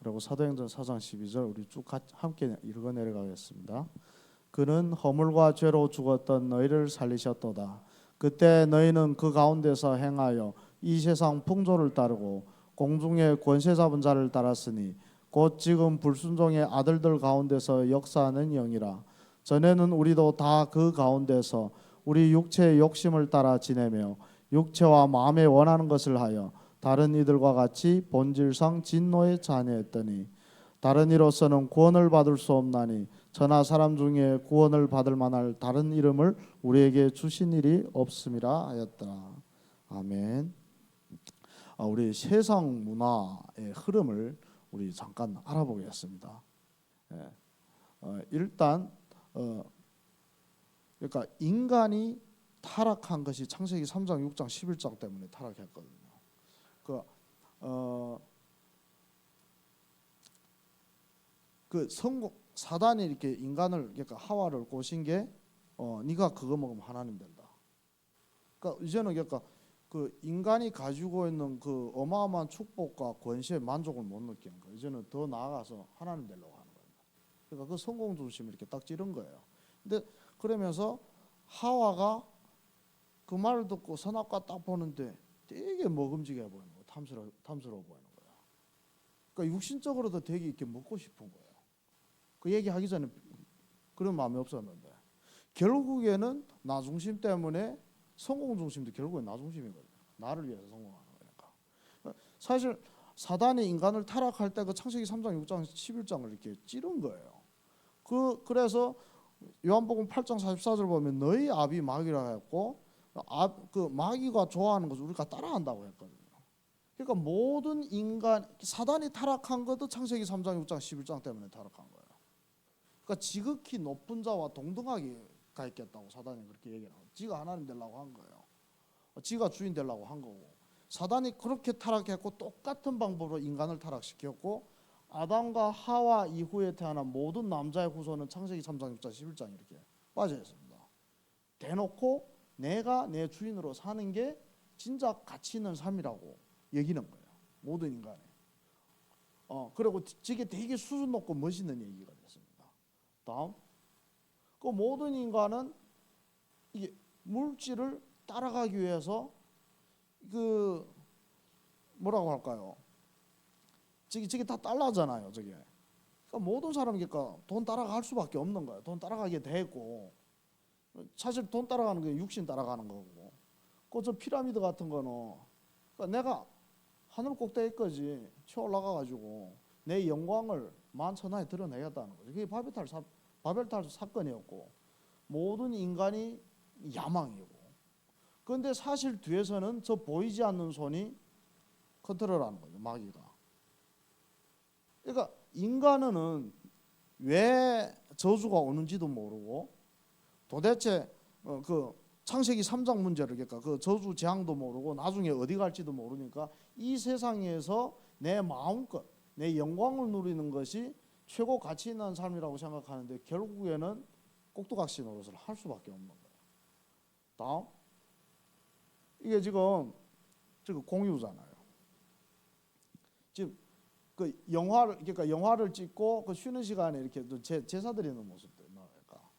그리고 사도행전 4장 12절 우리 쭉 함께 읽어 내려가겠습니다. 그는 허물과 죄로 죽었던 너희를 살리셨도다. 그때 너희는 그 가운데서 행하여 이 세상 풍조를 따르고 공중의 권세 잡은 자를 따랐으니 곧 지금 불순종의 아들들 가운데서 역사하는 영이라. 전에는 우리도 다 그 가운데서 우리 육체의 욕심을 따라 지내며 육체와 마음에 원하는 것을 하여 다른 이들과 같이 본질상 진노의 자녀였더니 다른 이로서는 구원을 받을 수 없나니 천하 사람 중에 구원을 받을 만할 다른 이름을 우리에게 주신 일이 없음이라 하였더라. 아멘. 우리 세상 문화의 흐름을 우리 잠깐 알아보겠습니다. 일단 그러니까 인간이 타락한 것이 창세기 3장, 6장, 11장 때문에 타락했거든요. 사단이 이렇게 인간을 그러니까 하와를 꼬신 게 네가 그거 먹으면 하나님 된다. 그러니까 이제는 그러니까 그 인간이 가지고 있는 그 어마어마한 축복과 권세에 만족을 못 느끼는 거예요. 이제는 더 나아가서 하나님 되려고 하는 거예요. 그러니까 그 성공 중심을 이렇게 딱 찌른 거예요. 근데 그러면서 하와가 그 말을 듣고 선악과 딱 보는데 되게 먹음직해 보이는 거예요. 탐스러워 보이는 거예요. 그러니까 육신적으로도 되게 이렇게 먹고 싶은 거예요. 그 얘기하기 전에 그런 마음이 없었는데 결국에는 나 중심 때문에 성공 중심도 결국엔 나 중심이거든요. 나를 위해서 성공하는 거니까. 사실 사단이 인간을 타락할 때 그 창세기 3장, 6장, 11장을 이렇게 찌른 거예요. 그래서 요한복음 8장 44절 보면 너희 아비 마귀라 했고 그 마귀가 좋아하는 것을 우리가 따라한다고 했거든요. 그러니까 모든 인간 사단이 타락한 것도 창세기 3장, 6장, 11장 때문에 타락한 거예요. 그러니까 지극히 높은 자와 동등하게 가 있겠다고 사단이 그렇게 얘기를 하고 지가 하나님 되려고 한 거예요. 지가 주인 되려고 한 거고 사단이 그렇게 타락했고 똑같은 방법으로 인간을 타락시켰고 아담과 하와 이후에 태어난 모든 남자의 후손은 창세기 3장, 6장, 11장 이렇게 빠져 있습니다. 대놓고 내가 내 주인으로 사는 게 진짜 가치 있는 삶이라고 여기는 거예요. 모든 인간에. 그리고 저게 되게 수준 높고 멋있는 얘기가 됐습니다. 다음, 그 모든 인간은 이게 물질을 따라가기 위해서 그 뭐라고 할까요? 저게 다 달러잖아요. 저게. 그러니까 모든 사람이 그러니까 돈 따라갈 수밖에 없는 거예요. 돈 따라가게 되고 사실 돈 따라가는 게 육신 따라가는 거고. 그 저 피라미드 같은 거는 그러니까 내가 하늘 꼭대기까지 치어 올라가 가지고 내 영광을 만천하에 드러내겠다는 거죠. 그게 바벨탑 사건이었고 모든 인간이 야망이고. 그런데 사실 뒤에서는 저 보이지 않는 손이 컨트롤하는 거죠. 마귀가. 그러니까 인간은 왜 저주가 오는지도 모르고 도대체 그 창세기 3장 문제를 그러니까 그 저주 재앙도 모르고 나중에 어디 갈지도 모르니까 이 세상에서 내 마음껏 내 영광을 누리는 것이 최고 가치 있는 삶이라고 생각하는데 결국에는 꼭두각시 노릇을 할 수밖에 없는 거예요. 다음, 이게 지금 공유잖아요. 지금 그 그러니까 영화를 찍고 그 쉬는 시간에 이렇게 제사 드리는 모습들, 그러니까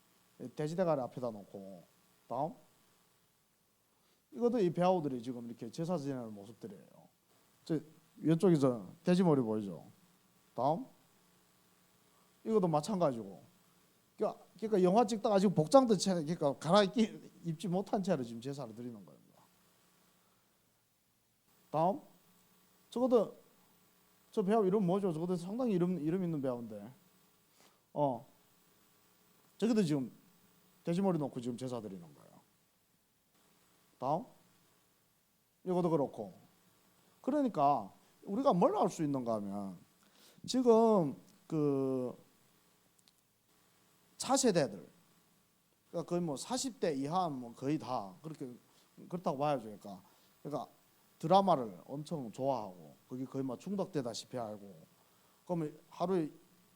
돼지대가리 앞에다 놓고. 다음, 이것도 이 배우들이 지금 이렇게 제사 지내는 모습들이에요. 왼쪽에서 돼지머리 보이죠? 다음, 이것도 마찬가지고. 그러니까 영화 찍다가 지금 복장도 그러니까 입지 못한 채로 지금 제사를 드리는 겁니다. 다음, 저 배우 이름 뭐죠? 저것도 상당히 이름 있는 배우인데. 저기도 지금 돼지머리 놓고 지금 제사 드리는 거예요. 다음, 이것도 그렇고. 그러니까 우리가 뭘 알 수 있는가 하면 지금 그 차세대들, 그러니까 거의 뭐 40대 이하 뭐 거의 다 그렇다고 봐야죠. 그러니까 드라마를 엄청 좋아하고 거기 거의 막 중독되다시피 하고 그러면 하루에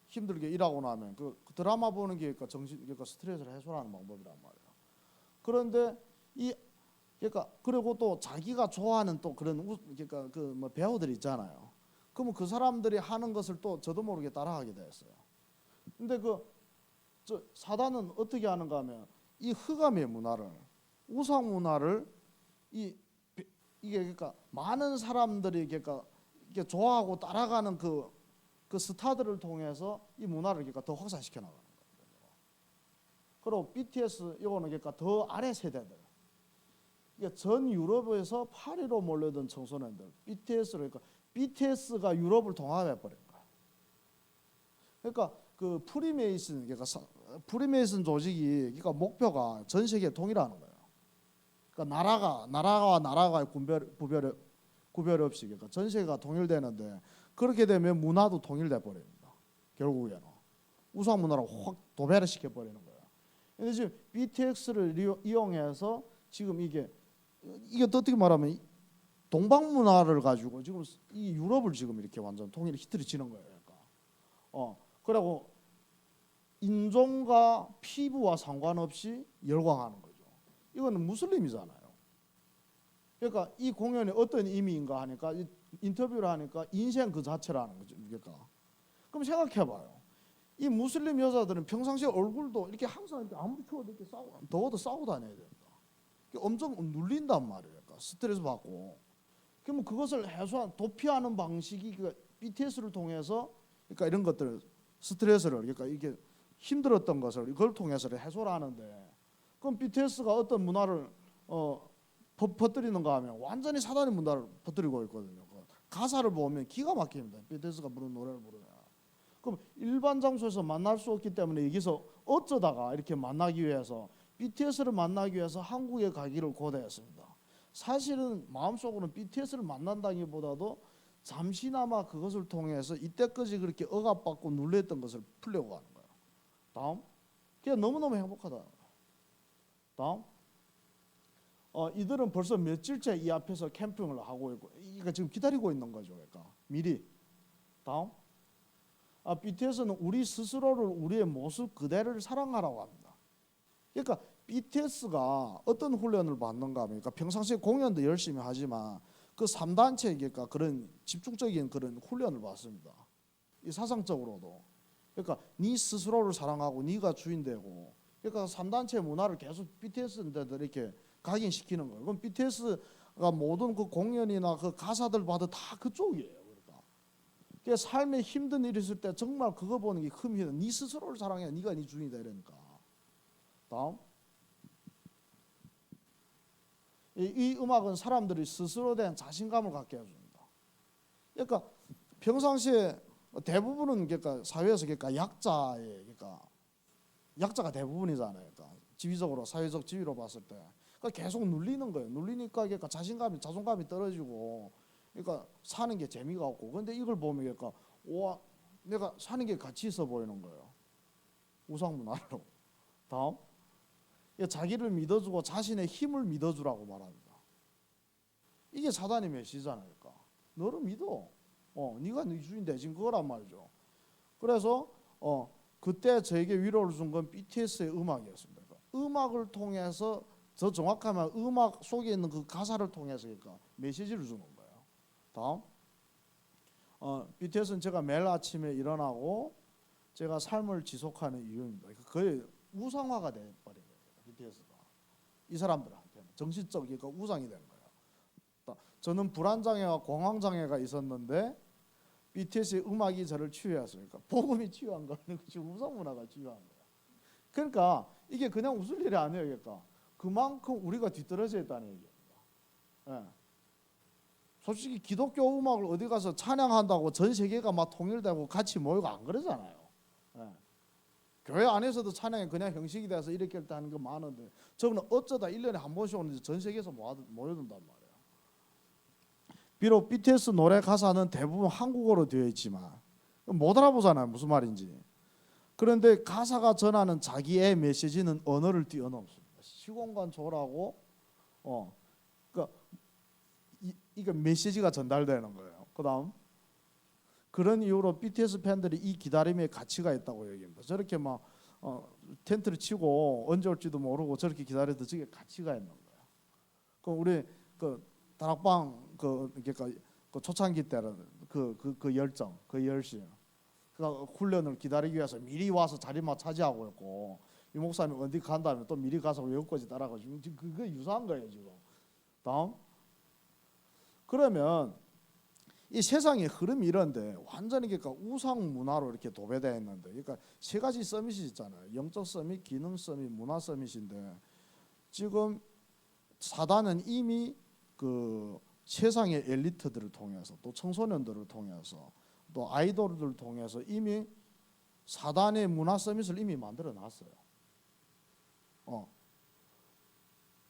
힘들게 일하고 나면 그 드라마 보는 게 그러니까 스트레스를 해소하는 방법이란 말이에요. 그런데 그러니까 그리고 또 자기가 좋아하는 또 그런 그러니까 그 뭐 배우들 있잖아요. 그러면 그 사람들이 하는 것을 또 저도 모르게 따라하게 됐어요. 근데 저 사단은 어떻게 하는가 하면 이 흑암의 문화를, 우상 문화를 이게 그러니까 많은 사람들이 그러니까 이게 좋아하고 따라가는 그 스타들을 통해서 이 문화를 그러니까 더 확산시켜 나가는 거예요. 그리고 BTS 이거는 그러니까 더 아래 세대들. 이게 전 유럽에서 파리로 몰려든 청소년들 BTS를 그러니까 BTS가 유럽을 통합해 버린 거야. 그러니까 그 프리메이슨 그러니까 프리메이슨 조직이 그러니까 목표가 전 세계 통일하는 거예요. 그러니까 나라와 나라가 구별 없이 그러니까 전 세계가 통일되는데 그렇게 되면 문화도 통일돼 버립니다. 결국에는 우상 문화를 확 도배를 시켜 버리는 거예요. 근데 지금 BTS를 이용해서 지금 이게 어떻게 말하면 동방 문화를 가지고 지금 이 유럽을 지금 이렇게 완전 통일이 히트를 치는 거예요. 그러니까 그리고 인종과 피부와 상관없이 열광하는 거죠. 이거는 무슬림이잖아요. 그러니까 이 공연이 어떤 의미인가 하니까 인터뷰를 하니까 인생 그 자체라는 거죠. 그러니까 그럼 생각해봐요. 이 무슬림 여자들은 평상시에 얼굴도 이렇게 항상 이렇게 아무리 추워도 이렇게 더워도 싸우고 다녀야 된다. 엄청 눌린단 말이에요. 그러니까 스트레스 받고. 그러면 그것을 도피하는 방식이 BTS를 통해서 그러니까 이런 것들 스트레스를 그러니까 이게 힘들었던 것을 이걸 통해서 해소를 하는데 그럼 BTS가 어떤 문화를 퍼뜨리는가 하면 완전히 사단의 문화를 퍼뜨리고 있거든요. 가사를 보면 기가 막힙니다. BTS가 부르는 노래를 부르면. 그럼 일반 장소에서 만날 수 없기 때문에 여기서 어쩌다가 이렇게 만나기 위해서 BTS를 만나기 위해서 한국에 가기를 고대했습니다. 사실은 마음속으로는 BTS를 만난다기보다도 잠시나마 그것을 통해서 이때까지 그렇게 억압받고 눌렸던 것을 풀려고 하는 거예요. 다음, 그냥 너무너무 행복하다. 다음, 이들은 벌써 며칠째 이 앞에서 캠핑을 하고 있고, 그러니까 지금 기다리고 있는 거죠. 그러니까 미리. 다음, BTS는 우리 스스로를 우리의 모습 그대로를 사랑하라고 합니다. 그러니까 BTS가 어떤 훈련을 받는가 하면, 그러니까 평상시에 공연도 열심히 하지만 그 3단체 그러니까 그런 집중적인 그런 훈련을 받습니다. 이 사상적으로도. 그러니까 네 스스로를 사랑하고 네가 주인되고, 그러니까 3단체 문화를 계속 BTS인데도 이렇게 각인시키는 거예요. 그럼 BTS가 모든 그 공연이나 그 가사들 봐도 다 그쪽이에요. 그러니까 삶에 힘든 일이 있을 때 정말 그거 보는 게 큰 힘이다. 네 스스로를 사랑해. 네가 네 주인이다 이러니까. 다음. 이 음악은 사람들이 스스로 대한 자신감을 갖게 해줍니다. 그러니까 평상시에 대부분은 그러니까 사회에서 그러니까 약자가 대부분이잖아요. 그러니까 지위적으로 사회적 지위로 봤을 때 그러니까 계속 눌리는 거예요. 눌리니까 그러니까 자존감이 떨어지고 그러니까 사는 게 재미가 없고. 근데 이걸 보면 그러니까 와 내가 사는 게 가치 있어 보이는 거예요. 우상 문화로. 다음. 자기를 믿어주고 자신의 힘을 믿어주라고 말합니다. 이게 사단의 메시지잖아요. 그러니까 너를 믿어. 네가 네 주인 대신 그거란 말이죠. 그래서 그때 저에게 위로를 준 건 BTS의 음악이었습니다. 그러니까 음악을 통해서 더 정확하면 음악 속에 있는 그 가사를 통해서 그러니까 메시지를 주는 거예요. 다음. BTS는 제가 매일 아침에 일어나고 제가 삶을 지속하는 이유입니다. 거의 우상화가 돼버린 거예요. BTS가 이 사람들한테는 정신적인 그러니까 우상이 된 거예요. 저는 불안장애와 공황장애가 있었는데 BTS의 음악이 저를 치유했으니까 복음이 치유한 거는 우상 문화가 치유한 거예요. 그러니까 이게 그냥 웃을 일이 아니에요. 그러니까 그만큼 우리가 뒤떨어져 있다는 얘기입니다. 예. 솔직히 기독교 음악을 어디 가서 찬양한다고 전 세계가 막 통일되고 같이 모이고 안 그러잖아요. 예. 교회 안에서도 찬양이 그냥 형식이 돼서 이렇게 하는 게 많은데 저거는 어쩌다 1년에 한 번씩 오는데 전 세계에서 모여든단 말이에요. 비록 BTS 노래 가사는 대부분 한국어로 되어 있지만 못 알아보잖아요. 무슨 말인지. 그런데 가사가 전하는 자기의 메시지는 언어를 뛰어넘습니다. 시공간 초월하고 그러니까 이게 메시지가 전달되는 거예요. 그다음 그런 이유로 BTS 팬들이 이 기다림에 가치가 있다고 얘기합니다. 저렇게 막 텐트를 치고 언제 올지도 모르고 저렇게 기다려도 저게 가치가 있는 거예요. 그 우리 그 다락방 그러니까 그 초창기 때는 그 열정, 그 열심. 그러니까 훈련을 기다리기 위해서 미리 와서 자리만 차지하고 있고, 이 목사님 어디 간 다음에 또 미리 가서 외국까지 따라가지고 그게 유사한 거예요 지금. 다음. 그러면 이 세상의 흐름이 이런데 완전히 그러니까 우상 문화로 이렇게 도배되어 있는데, 그러니까 세 가지 서밋이 있잖아요. 영적 서밋, 기능 서밋, 문화 서밋인데, 지금 사단은 이미 그 세상의 엘리트들을 통해서, 또 청소년들을 통해서, 또 아이돌들을 통해서 이미 사단의 문화 서밋을 이미 만들어 놨어요.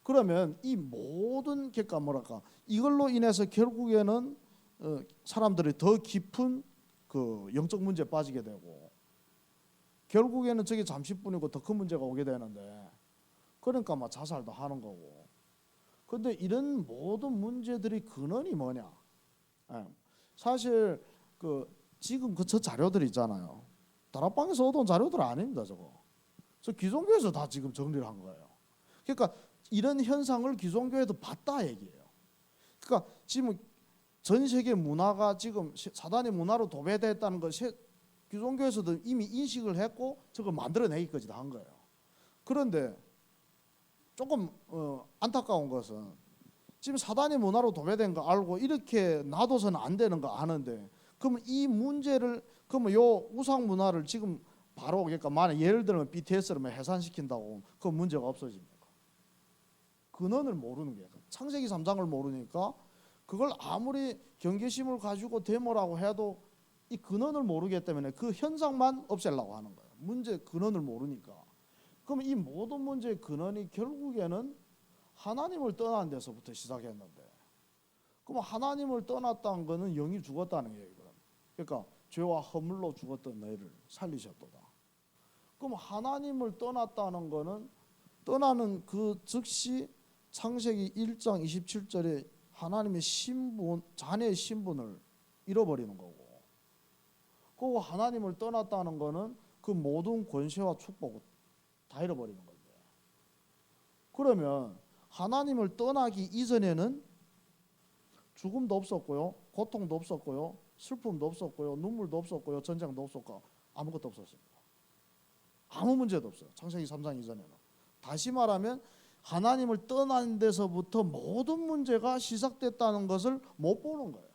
그러면 이 모든 그러니까 뭐랄까 이걸로 인해서 결국에는 사람들이 더 깊은 그 영적 문제에 빠지게 되고, 결국에는 저게 잠시뿐이고 더 큰 문제가 오게 되는데, 그러니까 막 자살도 하는 거고. 근데 이런 모든 문제들이 근원이 뭐냐? 사실 그 지금 저 자료들 있잖아요. 다락방에서 얻어온 자료들 아닙니다. 저 기존교에서 다 지금 정리를 한 거예요. 그러니까 이런 현상을 기존교회도 봤다 얘기예요. 그러니까 지금 전 세계 문화가 지금 사단의 문화로 도배됐다는 걸 기존교회에서도 이미 인식을 했고 저걸 만들어내기까지 다 한 거예요. 그런데 조금 안타까운 것은 지금 사단의 문화로 도배된 거 알고 이렇게 놔둬서는 안 되는 거 아는데, 그러면 이 문제를, 그러면 요 우상 문화를 지금 바로, 그러니까 만약 예를 들면 BTS를 해산시킨다고 그 문제가 없어집니까? 근원을 모르는 게, 창세기 3장을 모르니까 그걸 아무리 경계심을 가지고 데모라고 해도 이 근원을 모르기 때문에 그 현상만 없애려고 하는 거예요. 문제 근원을 모르니까. 그럼 이 모든 문제의 근원이 결국에는 하나님을 떠난 데서부터 시작했는데, 그럼 하나님을 떠났다는 것은 영이 죽었다는 얘기거든. 그러니까 죄와 허물로 죽었던 너희를 살리셨도다. 그럼 하나님을 떠났다는 것은 떠나는 그 즉시 창세기 1장 27절에 하나님의 신분, 자녀의 신분을 잃어버리는 거고, 그리고 하나님을 떠났다는 것은 그 모든 권세와 축복을 다 잃어버리는 건데, 그러면 하나님을 떠나기 이전에는 죽음도 없었고요, 고통도 없었고요, 슬픔도 없었고요, 눈물도 없었고요, 전쟁도 없었고 아무것도 없었습니다. 아무 문제도 없어요. 창세기 3장 이전에는. 다시 말하면 하나님을 떠난 데서부터 모든 문제가 시작됐다는 것을 못 보는 거예요.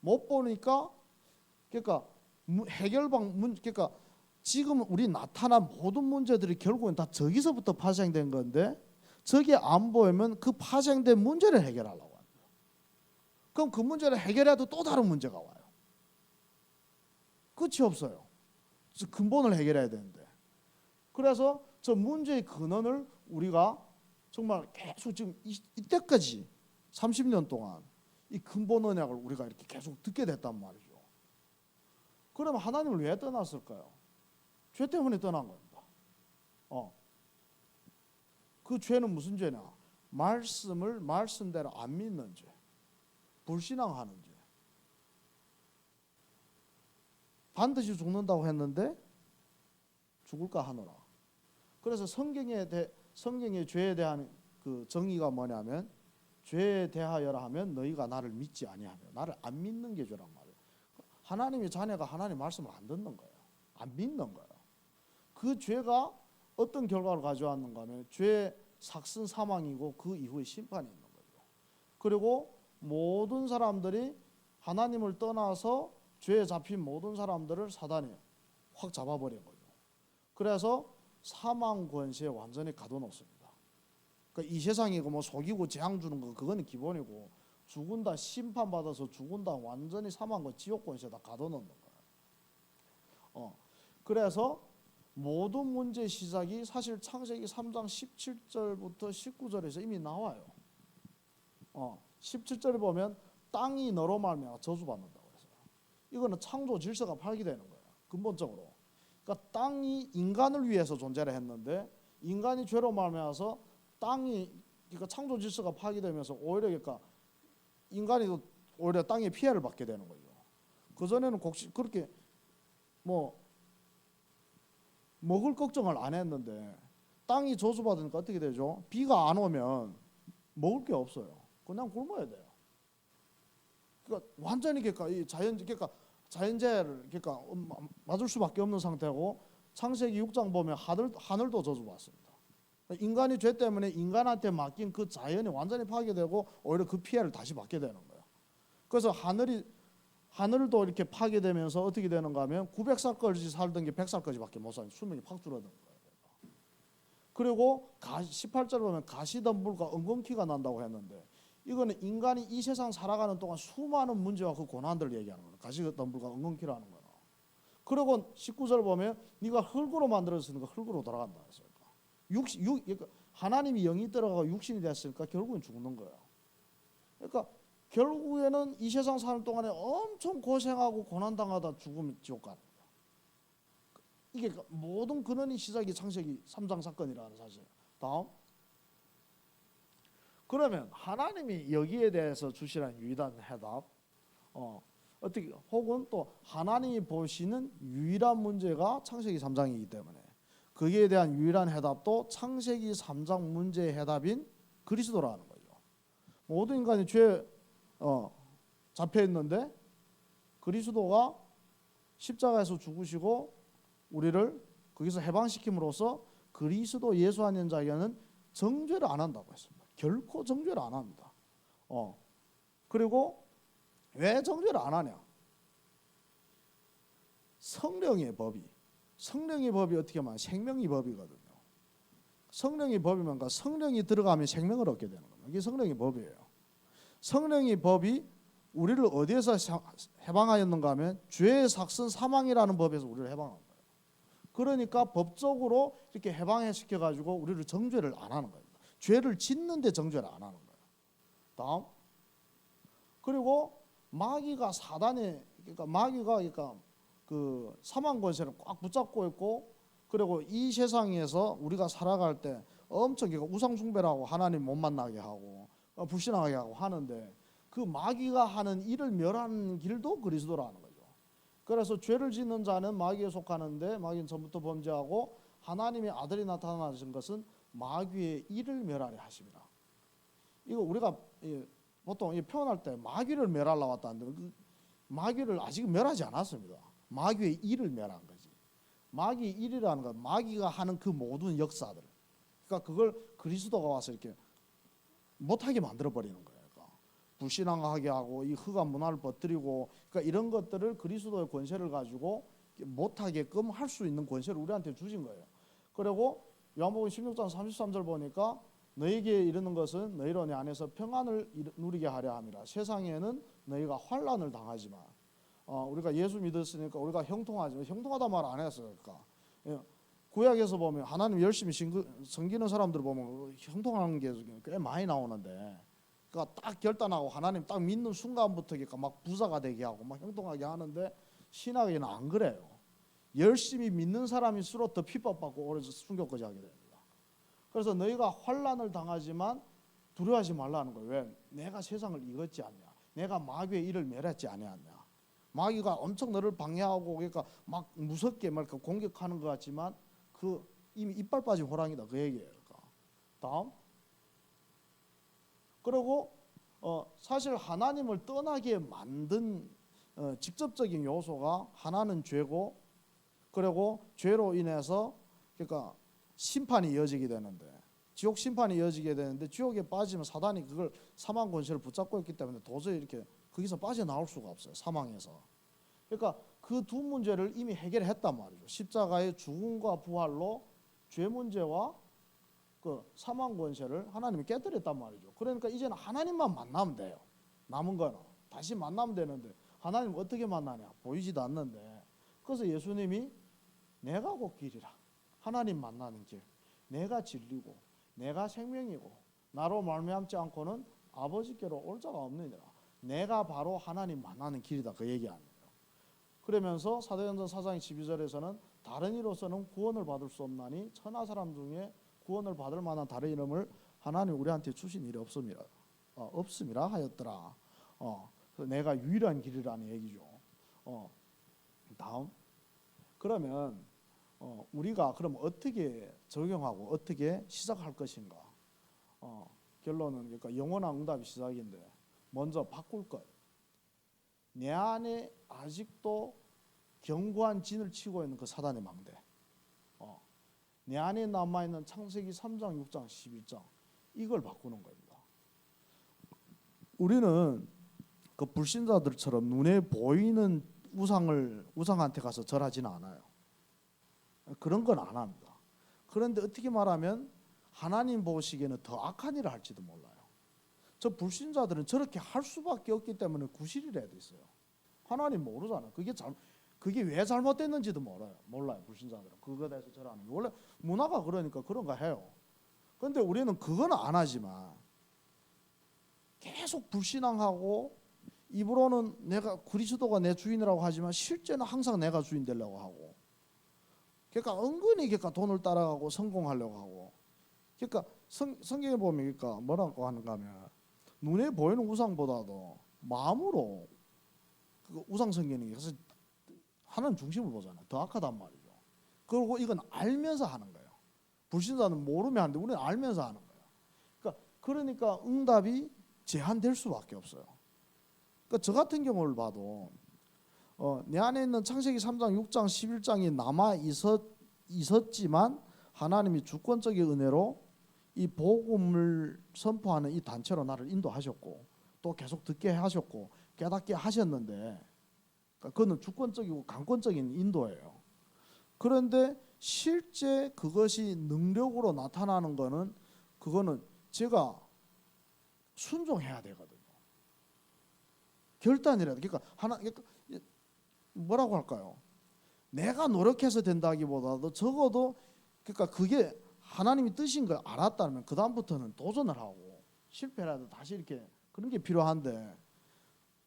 못 보니까, 그러니까 그러니까 지금 우리 나타난 모든 문제들이 결국은 다 저기서부터 파생된 건데, 저게 안 보이면 그 파생된 문제를 해결하려고 합니다. 그럼 그 문제를 해결해도 또 다른 문제가 와요. 끝이 없어요. 근본을 해결해야 되는데. 그래서 저 문제의 근원을 우리가 정말 계속 지금 이때까지 30년 동안 이 근본 언약을 우리가 이렇게 계속 듣게 됐단 말이죠. 그러면 하나님을 왜 떠났을까요? 죄 때문에 떠난 겁니다. 그 죄는 무슨 죄냐? 말씀을 말씀대로 안 믿는 죄, 불신앙하는 죄. 반드시 죽는다고 했는데 죽을까 하노라. 그래서 성경의 죄에 대한 그 정의가 뭐냐면, 죄에 대하여라 하면 너희가 나를 믿지 아니하며, 나를 안 믿는 게 죄란 말이에요. 하나님의 자녀가 하나님 말씀을 안 듣는 거예요. 안 믿는 거예요. 그 죄가 어떤 결과를 가져왔는가 하면 죄의 삭슨 사망이고 그 이후에 심판이 있는 거죠. 그리고 모든 사람들이 하나님을 떠나서 죄에 잡힌 모든 사람들을 사단이 확 잡아버린 거죠. 그래서 사망 권세에 완전히 가둬놓습니다. 그러니까 이 세상이고 뭐 속이고 재앙 주는 거 그거는 기본이고, 죽은다, 심판받아서 죽은다, 완전히 사망과 지옥 권세에다 가둬놓는 거예요. 그래서 모든 문제의 시작이 사실 창세기 3장 17절부터 19절에서 이미 나와요. 17절에 보면 땅이 너로 말미암아 저주받는다고 했어요. 이거는 창조 질서가 파괴되는 거예요. 근본적으로. 그러니까 땅이 인간을 위해서 존재를 했는데, 인간이 죄로 말미암아서 땅이, 그러니까 창조 질서가 파괴되면서 오히려 그러니까 인간이 오히려 땅에 피해를 받게 되는 거죠. 그 전에는 그렇게 뭐 먹을 걱정을 안 했는데, 땅이 저주받으니까 어떻게 되죠? 비가 안 오면 먹을 게 없어요. 그냥 굶어야 돼요. 그러니까 완전히 그러니까 이 자연재해를 그러니까 맞을 수밖에 없는 상태고, 창세기 6장 보면 하늘도 저주받습니다. 인간이 죄 때문에 인간한테 맡긴 그 자연이 완전히 파괴되고 오히려 그 피해를 다시 받게 되는 거예요. 그래서 하늘도 이렇게 파괴되면서 어떻게 되는가 하면 900살까지 살던 게 100살까지밖에 못 사는, 수명이 팍 줄어드는 거예요. 그리고 18절 보면 가시덤불과 엉겅퀴가 난다고 했는데, 이거는 인간이 이 세상 살아가는 동안 수많은 문제와 그 고난들을 얘기하는 거예요. 가시덤불과 엉겅퀴라는 거예요. 그리고 19절 보면 네가 흙으로 만들었으니까 흙으로 돌아간다 했어요. 그러니까 하나님이 영이 들어가고 육신이 됐으니까 결국은 죽는 거예요. 그러니까 결국에는 이 세상 사는 동안에 엄청 고생하고 고난당하다 죽으면 지옥 가는 거예요. 이게 모든 근원이 시작이 창세기 3장 사건이라는 사실. 다음. 그러면 하나님이 여기에 대해서 주시라는 유일한 해답, 어떻게, 혹은 또 하나님이 보시는 유일한 문제가 창세기 3장이기 때문에 거기에 대한 유일한 해답도 창세기 3장 문제의 해답인 그리스도라는 거죠. 모든 인간이 죄에 잡혀 있는데 그리스도가 십자가에서 죽으시고 우리를 거기서 해방시킴으로써 그리스도 예수 안에 있는 자에게는 정죄를 안 한다고 했습니다. 결코 정죄를 안 합니다. 그리고 왜 정죄를 안 하냐? 성령의 법이 어떻게 하면 생명의 법이거든요. 성령의 법이면 그러니까 성령이 들어가면 생명을 얻게 되는 겁니다. 이게 성령의 법이에요. 성령의 법이 우리를 어디에서 해방하였는가 하면 죄의 삭슨 사망이라는 법에서 우리를 해방한 거예요. 그러니까 법적으로 이렇게 해방시켜 가지고 우리를 정죄를 안 하는 거예요. 죄를 짓는데 정죄를 안 하는 거예요. 다음. 그리고 마귀가 그 사망 권세를 꽉 붙잡고 있고, 그리고 이 세상에서 우리가 살아갈 때 엄청 우상 숭배라고 하나님 못 만나게 하고 불신하게 하고 하는데, 그 마귀가 하는 일을 멸하는 길도 그리스도라는 거죠. 그래서 죄를 짓는 자는 마귀에 속하는데 마귀는 전부터 범죄하고 하나님의 아들이 나타나신 것은 마귀의 일을 멸하려 하심이라. 이거 우리가 보통 표현할 때 마귀를 멸하려 왔다는데 그 마귀를 아직 멸하지 않았습니다. 마귀의 일을 멸한 거지. 마귀의 일이라는 건 마귀가 하는 그 모든 역사들. 그러니까 그걸 그리스도가 와서 이렇게 못하게 만들어 버리는 거예요. 그러니까 불신앙하게 하고 이 흑암 문화를 퍼뜨리고, 그러니까 이런 것들을 그리스도의 권세를 가지고 못하게끔 할 수 있는 권세를 우리한테 주신 거예요. 그리고 요한복음 16장 33절 보니까 너희에게 이르는 것은 너희로 내 안에서 평안을 누리게 하려 함이라. 세상에는 너희가 환난을 당하지만, 우리가 예수 믿었으니까 우리가 형통하지만, 형통하다 말 안 했어요. 그러니까 구약에서 보면 하나님 열심히 섬기는 사람들 보면 형통하는 게 꽤 많이 나오는데, 그러니까 딱 결단하고 하나님 딱 믿는 순간부터 막 부자가 되게 하고 막 형통하게 하는데, 신학에는 안 그래요. 열심히 믿는 사람일수록 더 핍박받고 오래 순교까지 하게 됩니다. 그래서 너희가 환난을 당하지만 두려워하지 말라는 거예요. 왜? 내가 세상을 이겼지 않냐? 내가 마귀의 일을 멸했지 않냐? 마귀가 엄청 너를 방해하고 그러니까 막 무섭게 막 공격하는 것 같지만 그 이미 이빨 빠진 호랑이다, 그 얘기예요. 그러니까. 다음. 그리고 사실 하나님을 떠나게 만든 직접적인 요소가 하나는 죄고, 그리고 죄로 인해서 그러니까 심판이 이어지게 되는데, 지옥 심판이 이어지게 되는데, 지옥에 빠지면 사단이 그걸 사망 권세를 붙잡고 있기 때문에 도저히 이렇게 거기서 빠져나올 수가 없어요, 사망에서. 그러니까 그 두 문제를 이미 해결했단 말이죠. 십자가의 죽음과 부활로 죄 문제와 그 사망 권세를 하나님이 깨뜨렸단 말이죠. 그러니까 이제는 하나님만 만나면 돼요. 남은 거는 다시 만나면 되는데, 하나님 어떻게 만나냐? 보이지도 않는데. 그래서 예수님이 내가 곧 길이라, 하나님 만나는 길, 내가 진리고 내가 생명이고 나로 말미암지 않고는 아버지께로 올 자가 없느니라. 내가 바로 하나님 만나는 길이다, 그 얘기하는 거예요. 그러면서 사도행전 4장 12절에서는 다른 이로서는 구원을 받을 수 없나니 천하 사람 중에 구원을 받을 만한 다른 이름을 하나님 우리한테 주신 일이 없음이라 하였더라. 내가 유일한 길이라는 얘기죠. 다음. 그러면 우리가 그럼 어떻게 적용하고 어떻게 시작할 것인가? 결론은 그러니까 영원한 응답이 시작인데, 먼저 바꿀 것. 내 안에 아직도 견고한 진을 치고 있는 그 사단의 망대, 내 안에 남아있는 창세기 3장, 6장, 11장 이걸 바꾸는 겁니다. 우리는 그 불신자들처럼 눈에 보이는 우상한테 가서 절하지는 않아요. 그런 건 안 합니다. 그런데 어떻게 말하면 하나님 보시기에는 더 악한 일을 할지도 몰라요. 저 불신자들은 저렇게 할 수밖에 없기 때문에 구실이라야 돼 있어요. 하나님 모르잖아요. 그게 왜 잘못됐는지도 몰라요. 불신자들은 그거에 대해서 절하는 게 원래 문화가 그러니까 그런가 해요. 그런데 우리는 그건 안 하지만 계속 불신앙하고 입으로는 내가 그리스도가 내 주인이라고 하지만 실제는 항상 내가 주인 되려고 하고, 그러니까 은근히 돈을 따라가고 성공하려고 하고, 그러니까 성경에 보면 그러니까 뭐라고 하는가 하면 눈에 보이는 우상보다도 마음으로 그 우상 성경이 그래서 하나님 중심을 보잖아요. 더 악하단 말이죠. 그리고 이건 알면서 하는 거예요. 불신자는 모르면 하는데 우리는 알면서 하는 거예요. 그러니까 응답이 제한될 수밖에 없어요. 그러니까 저 같은 경우를 봐도 내 안에 있는 창세기 3장, 6장, 11장이 남아 있었지만 하나님이 주권적인 은혜로 이 복음을 선포하는 이 단체로 나를 인도하셨고 또 계속 듣게 하셨고 깨닫게 하셨는데, 그거는 주권적이고 강권적인 인도예요. 그런데 실제 그것이 능력으로 나타나는 그거는 제가 순종해야 되거든요. 결단이라도. 그러니까 뭐라고 할까요? 내가 노력해서 된다기보다도 적어도 그러니까 그게 하나님이 뜻인 걸 알았다면 그 다음부터는 도전을 하고 실패라도 다시 이렇게 그런 게 필요한데,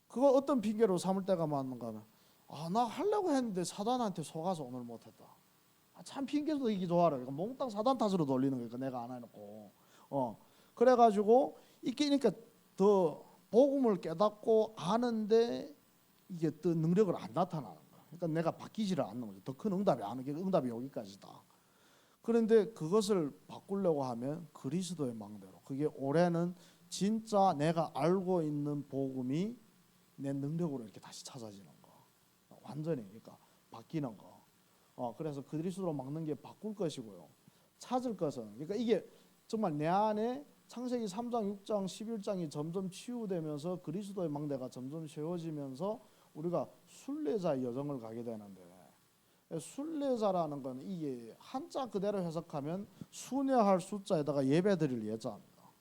그거 어떤 핑계로 삼을 때가 많은가 하면 나 하려고 했는데 사단한테 속아서 오늘 못했다. 참 핑계도 이기 좋아라. 그러니까 몽땅 사단 탓으로 돌리는 거니까 내가 안 해놓고 그래가지고 그러니까 더 복음을 깨닫고 아는데 이게 또 능력을 안 나타나는 거야. 그러니까 내가 바뀌지를 않는 거죠. 더 큰 응답이 안 오게, 응답이 여기까지다. 그런데 그것을 바꾸려고 하면 그리스도의 망대로, 그게 올해는 진짜 내가 알고 있는 복음이 내 능력으로 이렇게 다시 찾아지는 거, 완전히 그러니까 바뀌는 거. 그래서 그리스도로 막는 게 바꿀 것이고요. 찾을 것은 그러니까 이게 정말 내 안에 창세기 3장, 6장, 11장이 점점 치유되면서 그리스도의 망대가 점점 세워지면서 우리가 순례자의 여정을 가게 되는데, 순례자라는 건 이게 한자 그대로 해석하면 순회할 숫자에다가 예배드릴 예자입니다.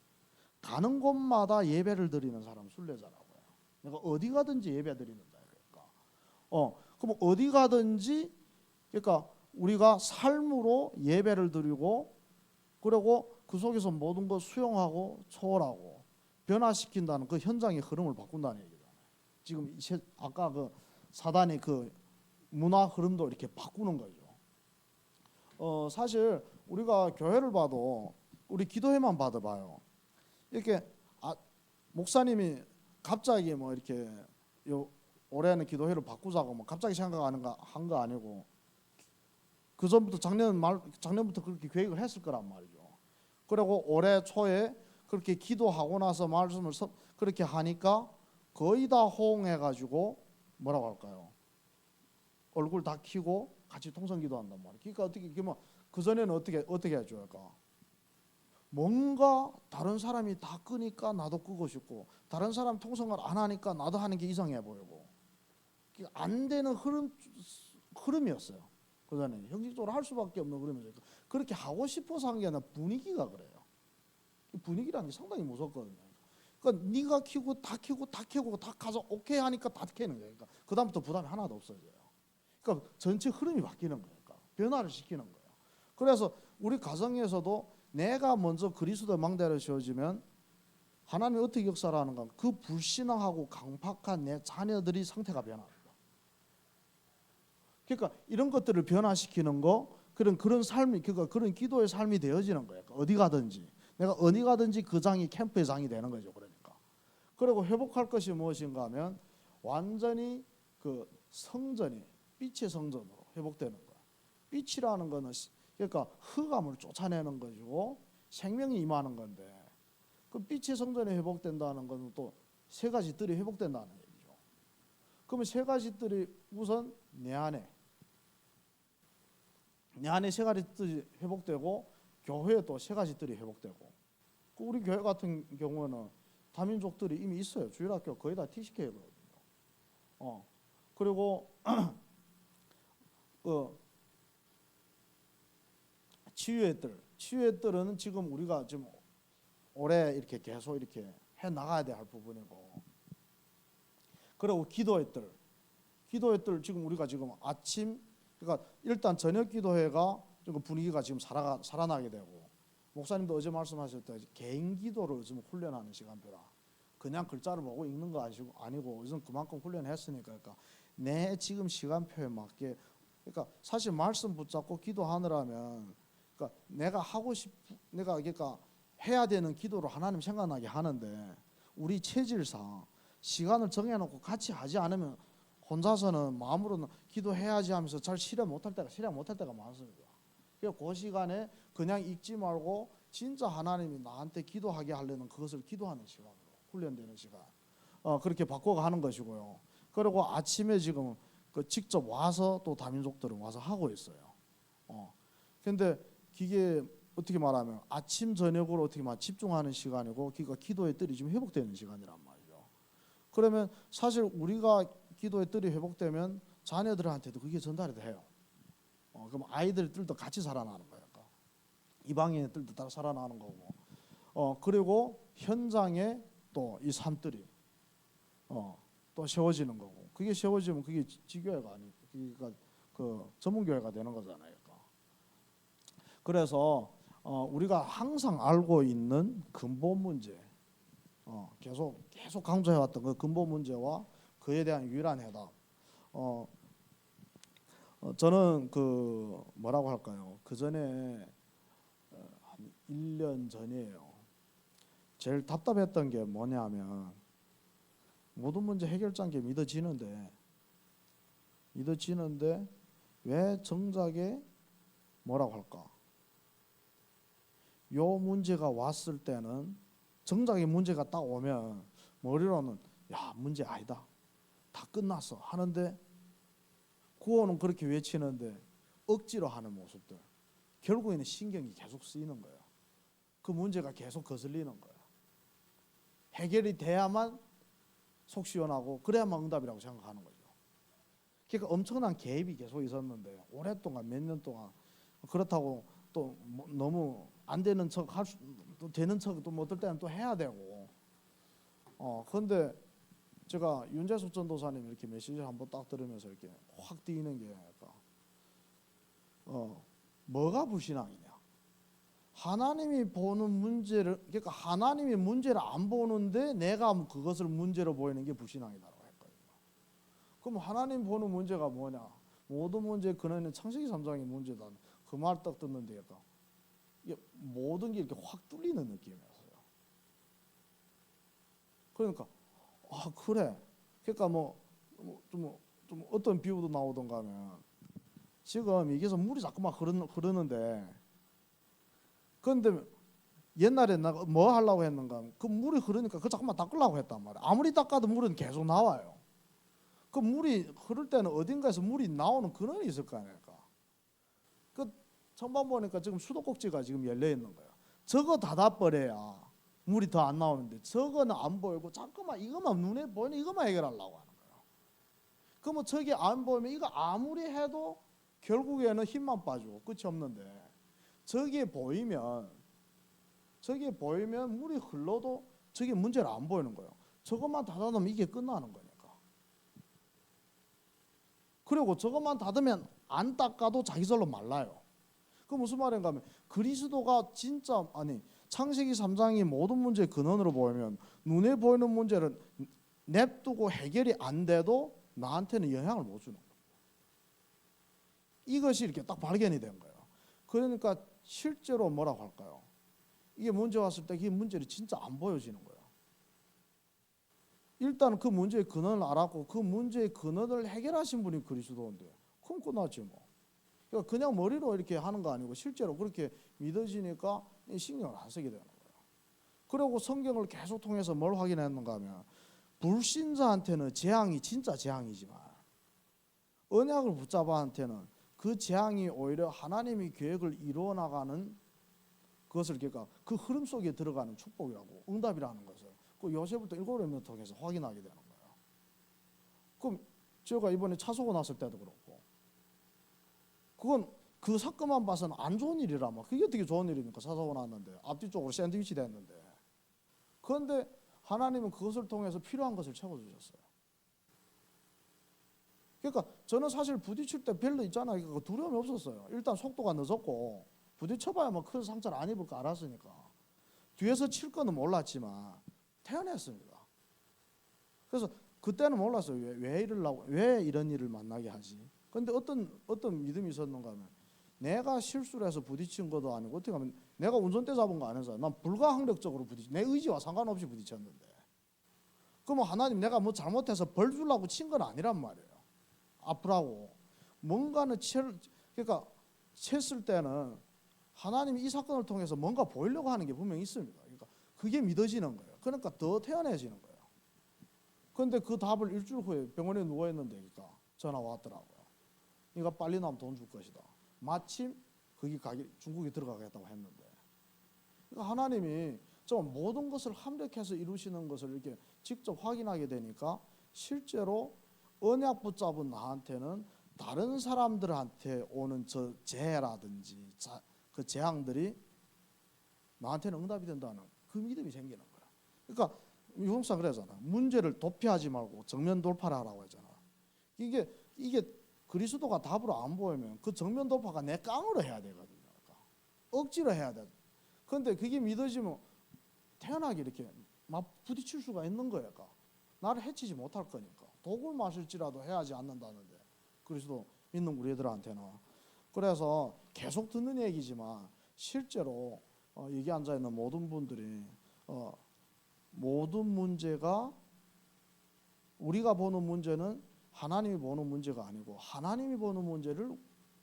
가는 곳마다 예배를 드리는 사람 순례자라고 해요. 내가 어디 가든지 예배드리는다. 그러니까 그럼 어디 가든지 그러니까 우리가 삶으로 예배를 드리고, 그리고 그 속에서 모든 것 수용하고 초월하고 변화시킨다는 그 현장의 흐름을 바꾼다는 얘기잖아요. 지금 아까 그 사단이 그 문화 흐름도 이렇게 바꾸는 거죠. 사실 우리가 교회를 봐도 우리 기도회만 봐도 이렇게 목사님이 갑자기 뭐 이렇게 올해는 기도회를 바꾸자고 뭐 갑자기 생각하는 거 한 거 아니고 그 전부터 작년부터 그렇게 계획을 했을 거란 말이죠. 그리고 올해 초에 그렇게 기도하고 나서 말씀을 그렇게 하니까 거의 다 호응해가지고 뭐라고 할까요? 얼굴 다 켜고 같이 통성기도한단 말이에요. 그러니까 어떻게 그러면 그 전에는 어떻게 해줘야 할까? 뭔가 다른 사람이 다 끄니까 나도 끄고 싶고, 다른 사람 통성을 안 하니까 나도 하는 게 이상해 보이고, 안 되는 흐름이었어요. 그 전에 형식적으로 할 수밖에 없는 흐름이었어요. 그렇게 하고 싶어서 한 게 아니라 분위기가 그래요. 분위기라는 게 상당히 무섭거든요. 그러니까 네가 켜고 다 켜고 다 가서 오케이 하니까 다 켜는 거예요. 그러니까 그 다음부터 부담이 하나도 없어져요. 그러니까 전체 흐름이 바뀌는 거예요. 그러니까 변화를 시키는 거예요. 그래서 우리 가정에서도 내가 먼저 그리스도의 망대를 세워지면 하나님이 어떻게 역사를 하는가, 그 불신앙하고 강팍한 내 자녀들이 상태가 변합니다. 그러니까 이런 것들을 변화시키는 거, 그런 삶이, 그러니까 그런 기도의 삶이 되어지는 거예요. 어디 가든지 내가 어디 가든지 그 장이 캠프의 장이 되는 거죠. 그러니까 그리고 회복할 것이 무엇인가 하면 완전히 그 성전이 빛의 성전으로 회복되는 거야. 빛이라는 거는 그러니까 흑암을 쫓아내는 것이고 생명이 임하는 건데, 그 빛의 성전이 회복된다는 것은 또 세 가지 뜰이 회복된다는 얘기죠. 그러면 세 가지들이 우선 내 안에 세 가지들이 회복되고 교회도 세 가지들이 회복되고 우리 교회 같은 경우는 다민족들이 이미 있어요. 주일학교 거의 다 TCK거든요. 그리고 치유의 뜰은 지금 우리가 지금 올해 이렇게 계속 이렇게 해 나가야 될 부분이고, 그리고 기도의 뜰 지금 우리가 지금 아침 그러니까 일단 저녁 기도회가 좀 분위기가 지금 살아나게 되고, 목사님도 어제 말씀하셨듯이 개인 기도를 요즘 훈련하는 시간표라 그냥 글자를 보고 읽는 거 아니고 요즘 그만큼 훈련했으니까 그러니까 내 지금 시간표에 맞게 그러니까 사실 말씀 붙잡고 기도하느라면 그러니까 내가 그러니까 해야 되는 기도를 하나님 생각나게 하는데 우리 체질상 시간을 정해놓고 같이 하지 않으면 혼자서는 마음으로는 기도해야지 하면서 잘 실행 못할 때가 많습니다. 그래서 그 시간에 그냥 읽지 말고 진짜 하나님이 나한테 기도하게 하려는 그것을 기도하는 시간으로 훈련되는 시간 그렇게 바꿔가는 것이고요. 그리고 아침에 지금 직접 와서 또 다민족들은 와서 하고 있어요. 근데 이게 어떻게 말하면 아침 저녁으로 어떻게 말 집중하는 시간이고 그러니까 기도의 뜰이 지금 회복되는 시간이란 말이죠. 그러면 사실 우리가 기도의 뜰이 회복되면 자녀들한테도 그게 전달이 돼요. 그럼 아이들 뜰도 같이 살아나는 거예요. 이방인의 뜰도 다 살아나는 거고. 그리고 현장에 또 이 산뜰이 또 세워지는 거고. 그게 세워지면 그게 지교회가 아니고 그러니까 그 전문교회가 되는 거잖아요. 그래서 우리가 항상 알고 있는 근본 문제, 계속 강조해왔던 그 근본 문제와 그에 대한 유일한 해답. 저는 그 뭐라고 할까요? 그 전에 한 1년 전이에요. 제일 답답했던 게 뭐냐면 모든 문제 해결자인 게 믿어지는데 왜 정작에 뭐라고 할까? 요 문제가 왔을 때는 정작의 문제가 딱 오면 머리로는 야 문제 아니다 다 끝났어 하는데 구호는 그렇게 외치는데 억지로 하는 모습들 결국에는 신경이 계속 쓰이는 거예요. 그 문제가 계속 거슬리는 거예요. 해결이 돼야만 속 시원하고 그래야만 응답이라고 생각하는 거죠. 그러니까 엄청난 개입이 계속 있었는데 오랫동안 몇 년 동안 그렇다고 또 너무 안 되는 척 할 수 또 되는 척 또 어떨 때는 또 해야 되고 그런데 제가 윤재숙 전도사님 이렇게 메시지를 한번 딱 들으면서 이렇게 확 뛰는 게 뭐가 불신앙이냐? 하나님이 보는 문제를 그러니까 하나님이 문제를 안 보는데 내가 그것을 문제로 보이는 게 불신앙이다라고 했거든요. 그럼 하나님 보는 문제가 뭐냐? 모든 문제의 근원은 창세기 3장의 문제다. 그 말 딱 듣는데 약간 모든 게 이렇게 확 뚫리는 느낌이었어요. 그러니까 그래. 그러니까 좀 어떤 비유도 나오던가 하면 지금 여기서 물이 자꾸만 흐르는데 그런데 옛날에 내가 뭐 하려고 했는가 그 물이 흐르니까 그 자꾸만 닦으려고 했단 말이야. 아무리 닦아도 물은 계속 나와요. 그 물이 흐를 때는 어딘가에서 물이 나오는 근원이 있을 거 아닙니까? 그 천방 보니까 지금 수도꼭지가 지금 열려 있는 거예요. 저거 닫아버려야 물이 더 안 나오는데 저거는 안 보이고 자꾸만 이것만 눈에 보이는 이것만 해결하려고 하는 거예요. 그러면 저게 안 보이면 이거 아무리 해도 결국에는 힘만 빠지고 끝이 없는데 저게 보이면 물이 흘러도 저게 문제를 안 보이는 거예요. 저것만 닫아놓으면 이게 끝나는 거니까. 그리고 저것만 닫으면 안 닦아도 자기절로 말라요. 그 무슨 말인가 하면 그리스도가 진짜 창세기 3장이 모든 문제의 근원으로 보이면 눈에 보이는 문제를 냅두고 해결이 안 돼도 나한테는 영향을 못 주는 거예요. 이것이 이렇게 딱 발견이 된 거예요. 그러니까 실제로 뭐라고 할까요? 이게 문제 왔을 때 이 문제를 진짜 안 보여지는 거예요. 일단 그 문제의 근원을 알았고 그 문제의 근원을 해결하신 분이 그리스도인데 그럼 끝났지 뭐. 그러니까 그냥 머리로 이렇게 하는 거 아니고 실제로 그렇게 믿어지니까 신경을 안 쓰게 되는 거예요. 그리고 성경을 계속 통해서 뭘 확인했는가 하면 불신자한테는 재앙이 진짜 재앙이지만 언약을 붙잡아한테는 그 재앙이 오히려 하나님이 계획을 이루어 나가는 그것을 그러니까 그 흐름 속에 들어가는 축복이라고 응답이라는 것을 그 요셉부터 일곱 렘을 통해서 확인하게 되는 거예요. 그럼 제가 이번에 차 사고 났을 때도 그렇고 그건 그 사건만 봐서는 안 좋은 일이라면 그게 어떻게 좋은 일입니까? 차 사고 났는데 앞뒤쪽으로 샌드위치 됐는데 그런데 하나님은 그것을 통해서 필요한 것을 채워주셨어요. 그러니까 저는 사실 부딪힐 때 별로 있잖아요. 두려움이 없었어요. 일단 속도가 늦었고 부딪혀봐야 뭐 큰 상처를 안 입을 거 알았으니까 뒤에서 칠 거는 몰랐지만 태어났습니다. 그래서 그때는 몰랐어요. 왜 이런 일을 만나게 하지? 그런데 어떤 믿음이 있었는가 하면 내가 실수를 해서 부딪힌 것도 아니고 어떻게 하면 내가 운전대 잡은 거 아니어서 난 불가항력적으로 내 의지와 상관없이 부딪혔는데 그러면 하나님 내가 뭐 잘못해서 벌 주려고 친 건 아니란 말이에요. 아프라고 뭔가는 그러니까 쳤을 때는 하나님이 이 사건을 통해서 뭔가 보이려고 하는 게 분명히 있습니다. 그러니까 그게 믿어지는 거예요. 그러니까 더 태연해지는 거예요. 그런데 그 답을 일주일 후에 병원에 누워 있는데 그러니까 전화 왔더라고요. 네가 빨리 나면 돈 줄 것이다. 마침 거기 중국에 들어가겠다고 했는데 그러니까 하나님이 좀 모든 것을 합력해서 이루시는 것을 이렇게 직접 확인하게 되니까 실제로 언약 붙잡은 나한테는 다른 사람들한테 오는 저 재해라든지 그 재앙들이 나한테는 응답이 된다는 그 믿음이 생기는 거야. 그러니까 유흥사 그러잖아. 문제를 도피하지 말고 정면 돌파를 하라고 하잖아. 이게 그리스도가 답으로 안 보이면 그 정면 돌파가 내 깡으로 해야 되거든요. 그러니까 억지로 해야 돼. 그런데 그게 믿어지면 태연하게 이렇게 막 부딪힐 수가 있는 거예요. 그러니까 나를 해치지 못할 거니까 독을 마실지라도 해야지 않는다는데 그리스도 믿는 우리들한테는 그래서 계속 듣는 얘기지만 실제로 여기 앉아 있는 모든 분들이 모든 문제가 우리가 보는 문제는 하나님이 보는 문제가 아니고 하나님이 보는 문제를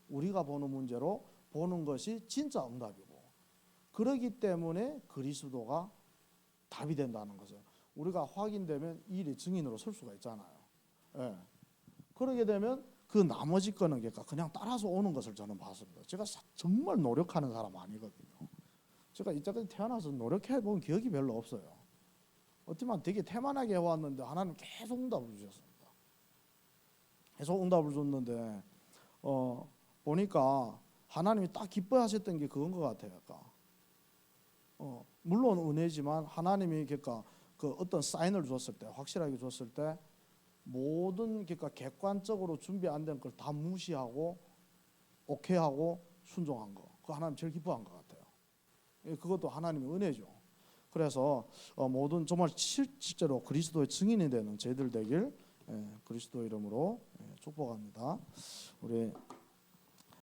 우리가 보는 문제로 보는 것이 진짜 응답이고 그러기 때문에 그리스도가 답이 된다는 거죠. 우리가 확인되면 이 일의 증인으로 설 수가 있잖아요. 예. 그러게 되면 그 나머지 거는 그냥 따라서 오는 것을 저는 봤습니다. 제가 정말 노력하는 사람 아니거든요. 제가 이때까지 태어나서 노력해 본 기억이 별로 없어요. 어쩌면 되게 태만하게 해왔는데 하나님 계속 응답을 주셨습니다. 계속 응답을 줬는데 보니까 하나님이 딱 기뻐하셨던 게 그건 것 같아요. 물론 은혜지만 하나님이 그 어떤 사인을 줬을 때 확실하게 줬을 때 모든 객관적으로 준비 안 된 걸 다 무시하고 오케이하고 순종한 거 그거 하나님 제일 기뻐한 것 같아요. 그것도 하나님의 은혜죠. 그래서 모든 정말 실제로 그리스도의 증인이 되는 저희들 되길 그리스도 이름으로 축복합니다. 우리